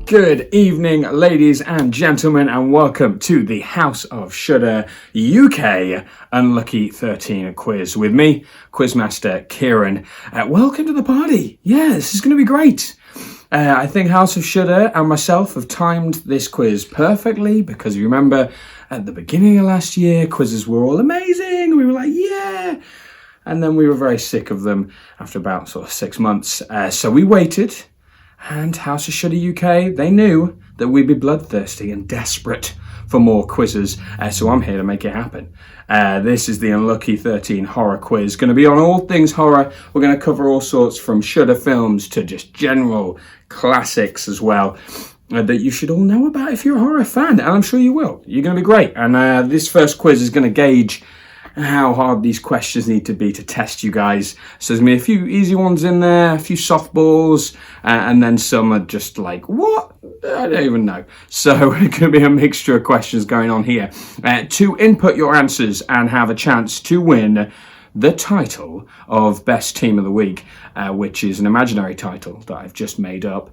Good evening, ladies and gentlemen, and welcome to the House of Shudder UK Unlucky 13 quiz with me, Quizmaster Kieran. Welcome to the party. Yeah, this is going to be great. I think House of Shudder and myself have timed this quiz perfectly because you remember at the beginning of last year, quizzes were all amazing. We were like, yeah. And then we were very sick of them after about sort of 6 months. So we waited. And House of Shudder UK, they knew that we'd be bloodthirsty and desperate for more quizzes, so I'm here to make it happen. This is the Unlucky 13 horror quiz. Going to be on all things horror. We're going to cover all sorts from Shudder films to just general classics as well that you should all know about if you're a horror fan, and I'm sure you will. You're going to be great. And this first quiz is going to gauge how hard these questions need to be to test you guys. So there's going to be a few easy ones in there, a few softballs, and then some are just like, what? I don't even know. So it's going to be a mixture of questions going on here. To input your answers and have a chance to win the title of Best Team of the Week, which is an imaginary title that I've just made up,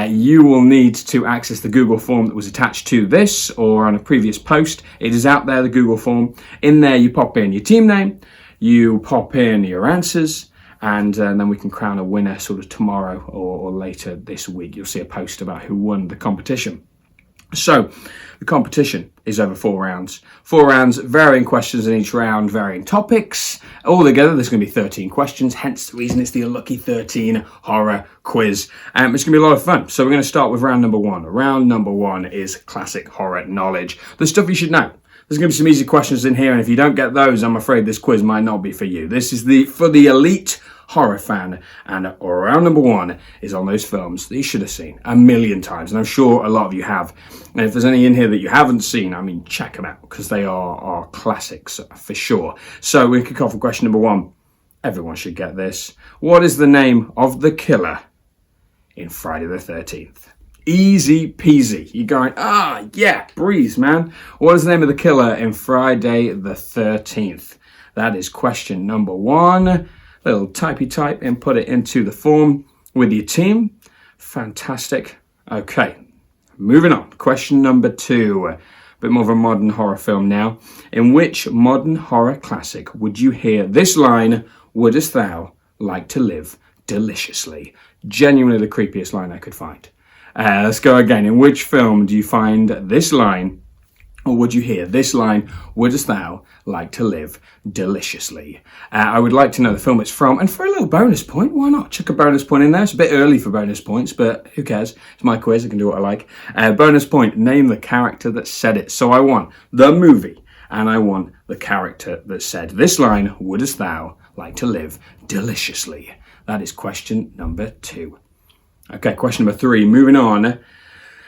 you will need to access the Google form that was attached to this or on a previous post. It is out there, the Google form. In there, you pop in your team name, you pop in your answers, and then we can crown a winner sort of tomorrow or later this week. You'll see a post about who won the competition. So, the competition is over 4 rounds. 4 rounds, varying questions in each round, varying topics. All together, there's going to be 13 questions, hence the reason it's the Unlucky 13 horror quiz. It's going to be a lot of fun. So we're going to start with round number 1. Round number 1 is classic horror knowledge. The stuff you should know. There's going to be some easy questions in here, and if you don't get those, I'm afraid this quiz might not be for you. This is for the elite horror fan, and round number 1 is on those films that you should have seen a million times, and I'm sure a lot of you have. And if there's any in here that you haven't seen, I mean, check them out because they are classics for sure. So we kick off with question number 1. Everyone should get this. What is the name of the killer in Friday the 13th? Easy peasy. You're going, yeah, breeze, man. What is the name of the killer in Friday the 13th? That is question number 1. Little typey type and put it into the form with your team. Fantastic. Okay, moving on. Question number 2. A bit more of a modern horror film now. In which modern horror classic would you hear this line, wouldst thou like to live deliciously? Genuinely the creepiest line I could find. Let's go again. In which film do you find this line, or would you hear this line, wouldst thou like to live deliciously? I would like to know the film it's from, and for a little bonus point, why not? Chuck a bonus point in there. It's a bit early for bonus points, but who cares? It's my quiz, I can do what I like. Bonus point, name the character that said it. So I want the movie, and I want the character that said this line, wouldst thou like to live deliciously? That is question number 2. Okay, question number 3, moving on.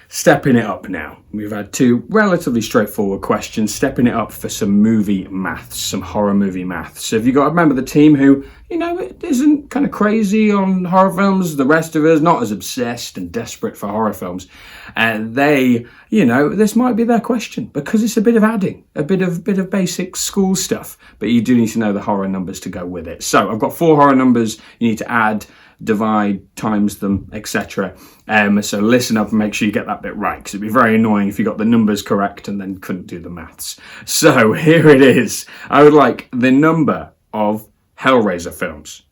Stepping it up now. We've had 2 relatively straightforward questions. Stepping it up for some movie maths, some horror movie maths. So have you got a member of the team who, it isn't kind of crazy on horror films, the rest of us not as obsessed and desperate for horror films, and they, this might be their question because it's a bit of adding, a bit of basic school stuff, but you do need to know the horror numbers to go with it. So I've got 4 horror numbers. You need to add, divide, times them, etc. So listen up and make sure you get that bit right, because it'd be very annoying if you got the numbers correct and then couldn't do the maths. So here it is. I would like the number of Hellraiser films.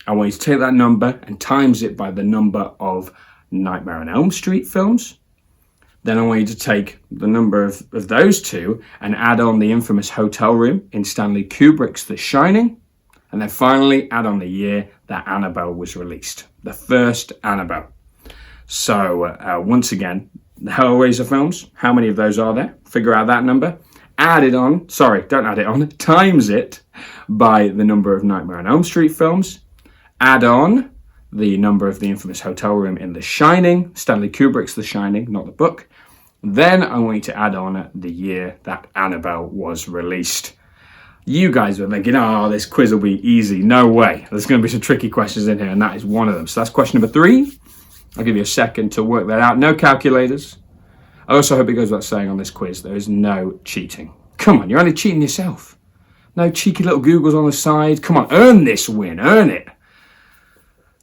I want you to take that number and times it by the number of Nightmare on Elm Street films. Then I want you to take the number of those 2 and add on the infamous hotel room in Stanley Kubrick's The Shining. And then finally add on the year that Annabelle was released. The first Annabelle. So once again, the Hellraiser films, how many of those are there? Figure out that number. Times it by the number of Nightmare on Elm Street films. Add on the number of the infamous hotel room in The Shining, Stanley Kubrick's The Shining, not the book. Then I want you to add on the year that Annabelle was released. You guys were thinking, this quiz will be easy. No way. There's going to be some tricky questions in here, and that is one of them. So that's question number 3. I'll give you a second to work that out. No calculators. I also hope it goes without saying on this quiz, there is no cheating. Come on, you're only cheating yourself. No cheeky little Googles on the side. Come on, earn this win. Earn it.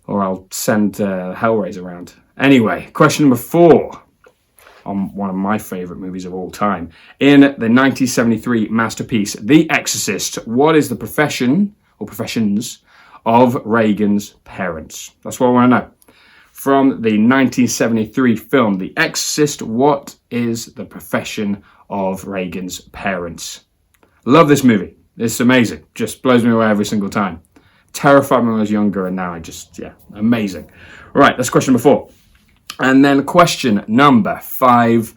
Or I'll send Hellraiser around. Anyway, question number 4 on one of my favourite movies of all time. In the 1973 masterpiece, The Exorcist, what is the profession or professions of Reagan's parents? That's what I want to know. From the 1973 film, The Exorcist, what is the profession of Reagan's parents? Love this movie. It's amazing. Just blows me away every single time. Terrified me when I was younger, and now amazing. Right, that's question number 4. And then question number 5.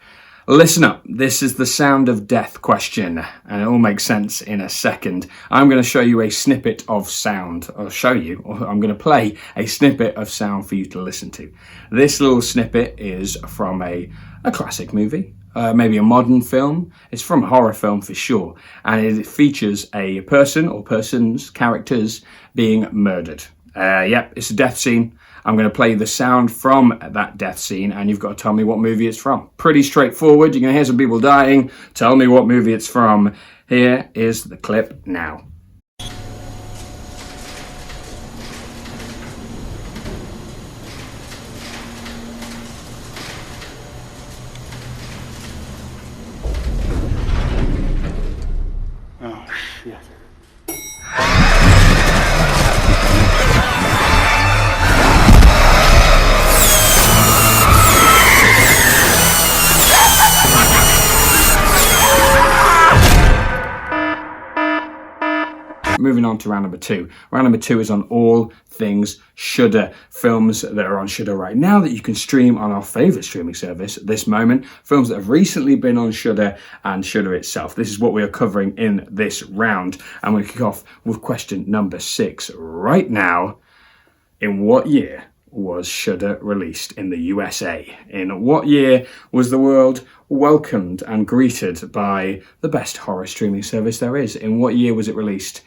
Listen up. This is the sound of death question, and it all makes sense in a second. I'm going to show you a snippet of sound. I'm going to play a snippet of sound for you to listen to. This little snippet is from a classic movie, maybe a modern film. It's from a horror film for sure, and it features a person or persons, characters being murdered. It's a death scene. I'm going to play the sound from that death scene, and you've got to tell me what movie it's from. Pretty straightforward. You're going to hear some people dying. Tell me what movie it's from. Here is the clip now. Oh, shit. Moving on to round number 2. Round number 2 is on all things Shudder. Films that are on Shudder right now that you can stream on our favourite streaming service at this moment. Films that have recently been on Shudder and Shudder itself. This is what we are covering in this round. I'm going to kick off with question number 6 right now. In what year was Shudder released in the USA? In what year was the world welcomed and greeted by the best horror streaming service there is? In what year was it released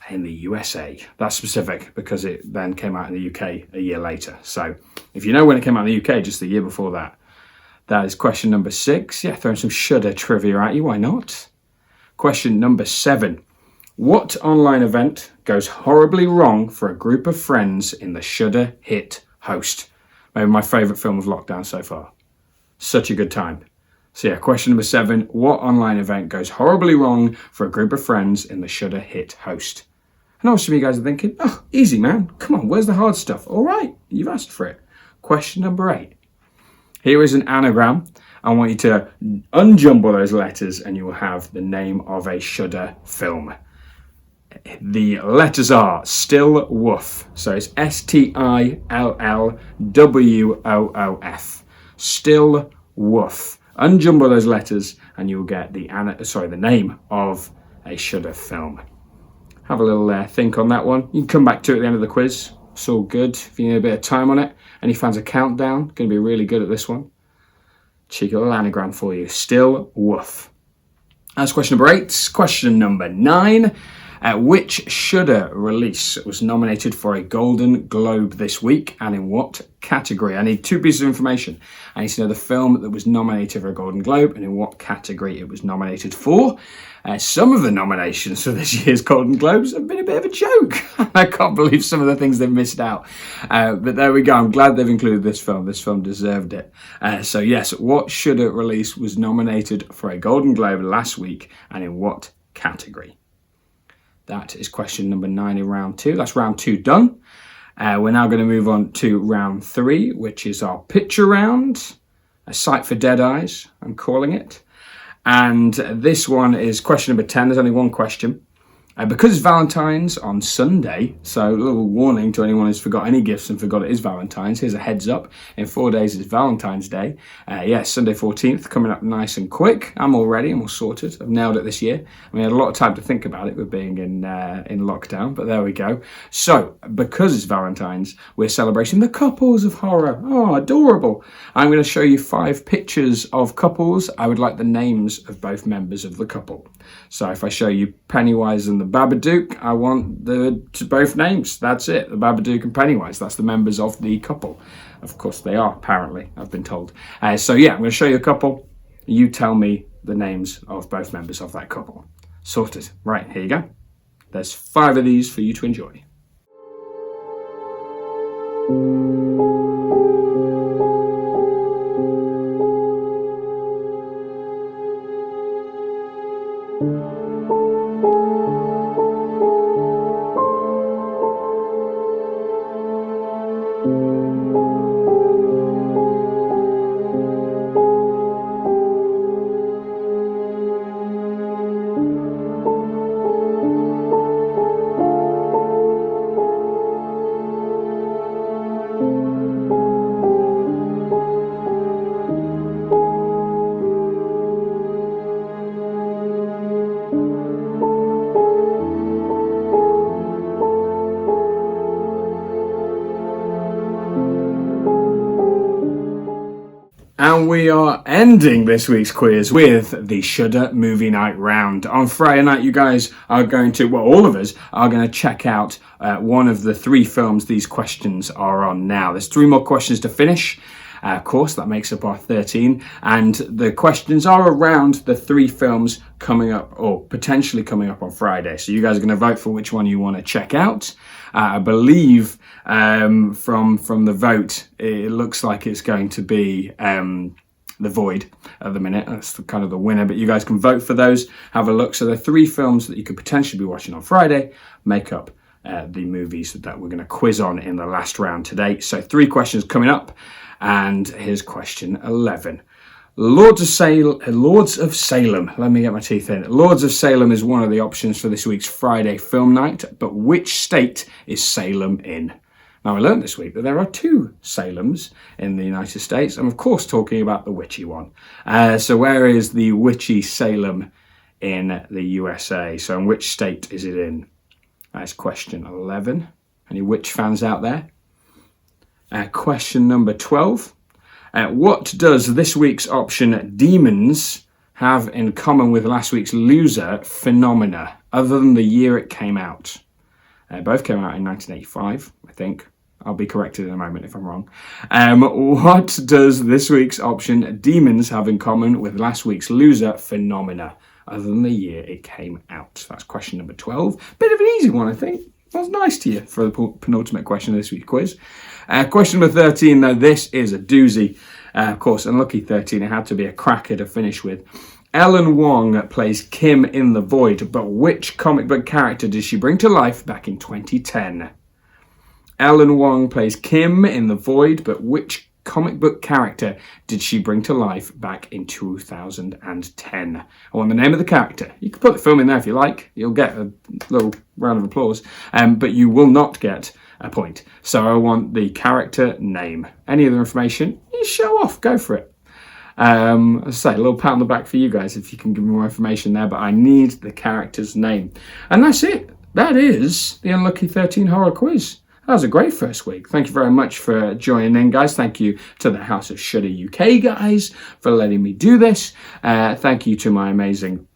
in the USA? That's specific because it then came out in the UK a year later. So if you know when it came out in the UK, just the year before that. That is question number 6. Yeah, throwing some Shudder trivia at you, why not? Question number 7. What online event goes horribly wrong for a group of friends in the Shudder hit Host? Maybe my favourite film of lockdown so far. Such a good time. So yeah, question number 7. What online event goes horribly wrong for a group of friends in the Shudder hit Host? And obviously you guys are thinking, oh, easy man, come on, where's the hard stuff? All right, you've asked for it. Question number 8. Here is an anagram. I want you to unjumble those letters and you will have the name of a Shudder film. The letters are Still Woof. So it's STILLWOOF. Still Woof. Unjumble those letters and you'll get the name of a Shudder film. Have a little think on that one. You can come back to it at the end of the quiz. It's all good. If you need a bit of time on it. Any fans of Countdown, going to be really good at this one. Cheeky little anagram for you. Still Woof. That's question number 8. Question number 9. Which Shudder release was nominated for a Golden Globe this week and in what category? I need 2 pieces of information. I need to know the film that was nominated for a Golden Globe and in what category it was nominated for. Some of the nominations for this year's Golden Globes have been a bit of a joke. I can't believe some of the things they've missed out. But there we go. I'm glad they've included this film. This film deserved it. So yes, what Shudder release was nominated for a Golden Globe last week and in what category? That is question number 9 in round 2. That's round 2 done. We're now going to move on to round 3, which is our picture round. A Sight for Dead Eyes, I'm calling it. And this one is question number 10. There's only one question. Because it's Valentine's on Sunday, so a little warning to anyone who's forgot any gifts and forgot it is Valentine's. Here's a heads up. In 4 days it's Valentine's Day. Sunday 14th, coming up nice and quick. I'm all ready. I'm all sorted. I've nailed it this year. I mean, I had a lot of time to think about it with being in lockdown, but there we go. So, because it's Valentine's, we're celebrating the couples of horror. Oh, adorable. I'm going to show you 5 pictures of couples. I would like the names of both members of the couple. So if I show you Pennywise and the Babadook, I want both names. That's it. The Babadook and Pennywise. That's the members of the couple. Of course they are, apparently, I've been told. I'm going to show you a couple. You tell me the names of both members of that couple. Sorted. Right, here you go. There's 5 of these for you to enjoy. And we are ending this week's quiz with the Shudder Movie Night round. On Friday night, you guys are going to, well, all of us are going to check out one of the 3 films these questions are on now. There's 3 more questions to finish. Of course, that makes up our 13. And the questions are around the 3 films coming up, or potentially coming up on Friday. So you guys are going to vote for which one you want to check out. I believe from the vote, it looks like it's going to be The Void at the minute. That's kind of the winner, but you guys can vote for those, have a look. So the 3 films that you could potentially be watching on Friday make up the movies that we're going to quiz on in the last round today. So 3 questions coming up, and here's question 11. Lords of Salem. Let me get my teeth in. Lords of Salem is one of the options for this week's Friday film night, but which state is Salem in? Now, I learned this week that there are 2 Salems in the United States. I'm, of course, talking about the witchy one. So where is the witchy Salem in the USA? So in which state is it in? That's question 11. Any witch fans out there? Question number 12. What does this week's option, Demons, have in common with last week's loser, Phenomena, other than the year it came out? Both came out in 1985, I think. I'll be corrected in a moment if I'm wrong. What does this week's option, Demons, have in common with last week's loser, Phenomena, other than the year it came out? That's question number 12. Bit of an easy one, I think. That was nice to you for the penultimate question of this week's quiz. Question number 13, though, this is a doozy. Of course, unlucky 13, it had to be a cracker to finish with. Ellen Wong plays Kim in The Void, but which comic book character did she bring to life back in 2010? Ellen Wong plays Kim in The Void, but which comic book character did she bring to life back in 2010? I want the name of the character. You can put the film in there if you like. You'll get a little round of applause, but you will not get a point. So I want the character name. Any other information, you show off. Go for it. As I say, a little pat on the back for you guys if you can give me more information there, but I need the character's name. And that's it. That is the Unlucky 13 Horror Quiz. That was a great first week. Thank you very much for joining in, guys. Thank you to the House of Shudder UK guys for letting me do this. Thank you to my amazing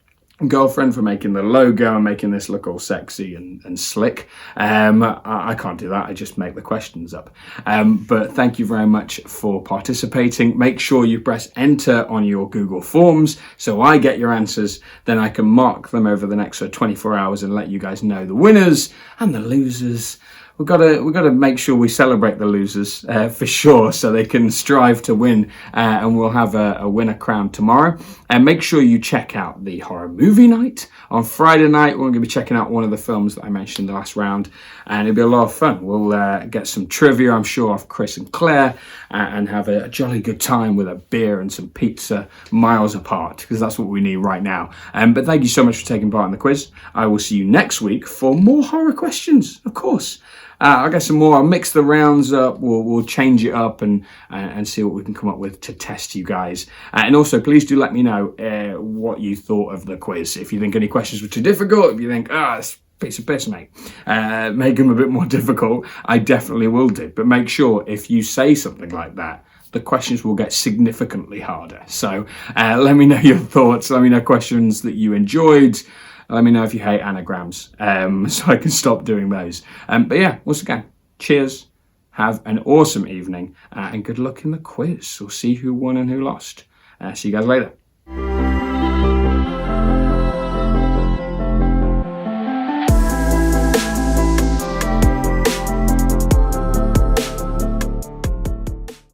girlfriend for making the logo and making this look all sexy and slick. I can't do that. I just make the questions up. But thank you very much for participating. Make sure you press enter on your Google Forms so I get your answers. Then I can mark them over the next 24 hours and let you guys know the winners and the losers. We've got to make sure we celebrate the losers for sure, so they can strive to win, and we'll have a winner crowned tomorrow. And make sure you check out the Horror Movie Night on Friday night. We're going to be checking out one of the films that I mentioned in the last round, and it'll be a lot of fun. We'll get some trivia, I'm sure, off Chris and Claire, and have a jolly good time with a beer and some pizza miles apart, because that's what we need right now. But thank you so much for taking part in the quiz. I will see you next week for more horror questions, of course. I'll get some more. I'll mix the rounds up. We'll change it up and see what we can come up with to test you guys. And also, please do let me know what you thought of the quiz. If you think any questions were too difficult, if you think, it's a piece of piss, mate, make them a bit more difficult, I definitely will do. But make sure if you say something like that, the questions will get significantly harder. So let me know your thoughts. Let me know questions that you enjoyed. Let me know if you hate anagrams, so I can stop doing those. But yeah, once again, cheers, have an awesome evening, and good luck in the quiz. We'll see who won and who lost. See you guys later.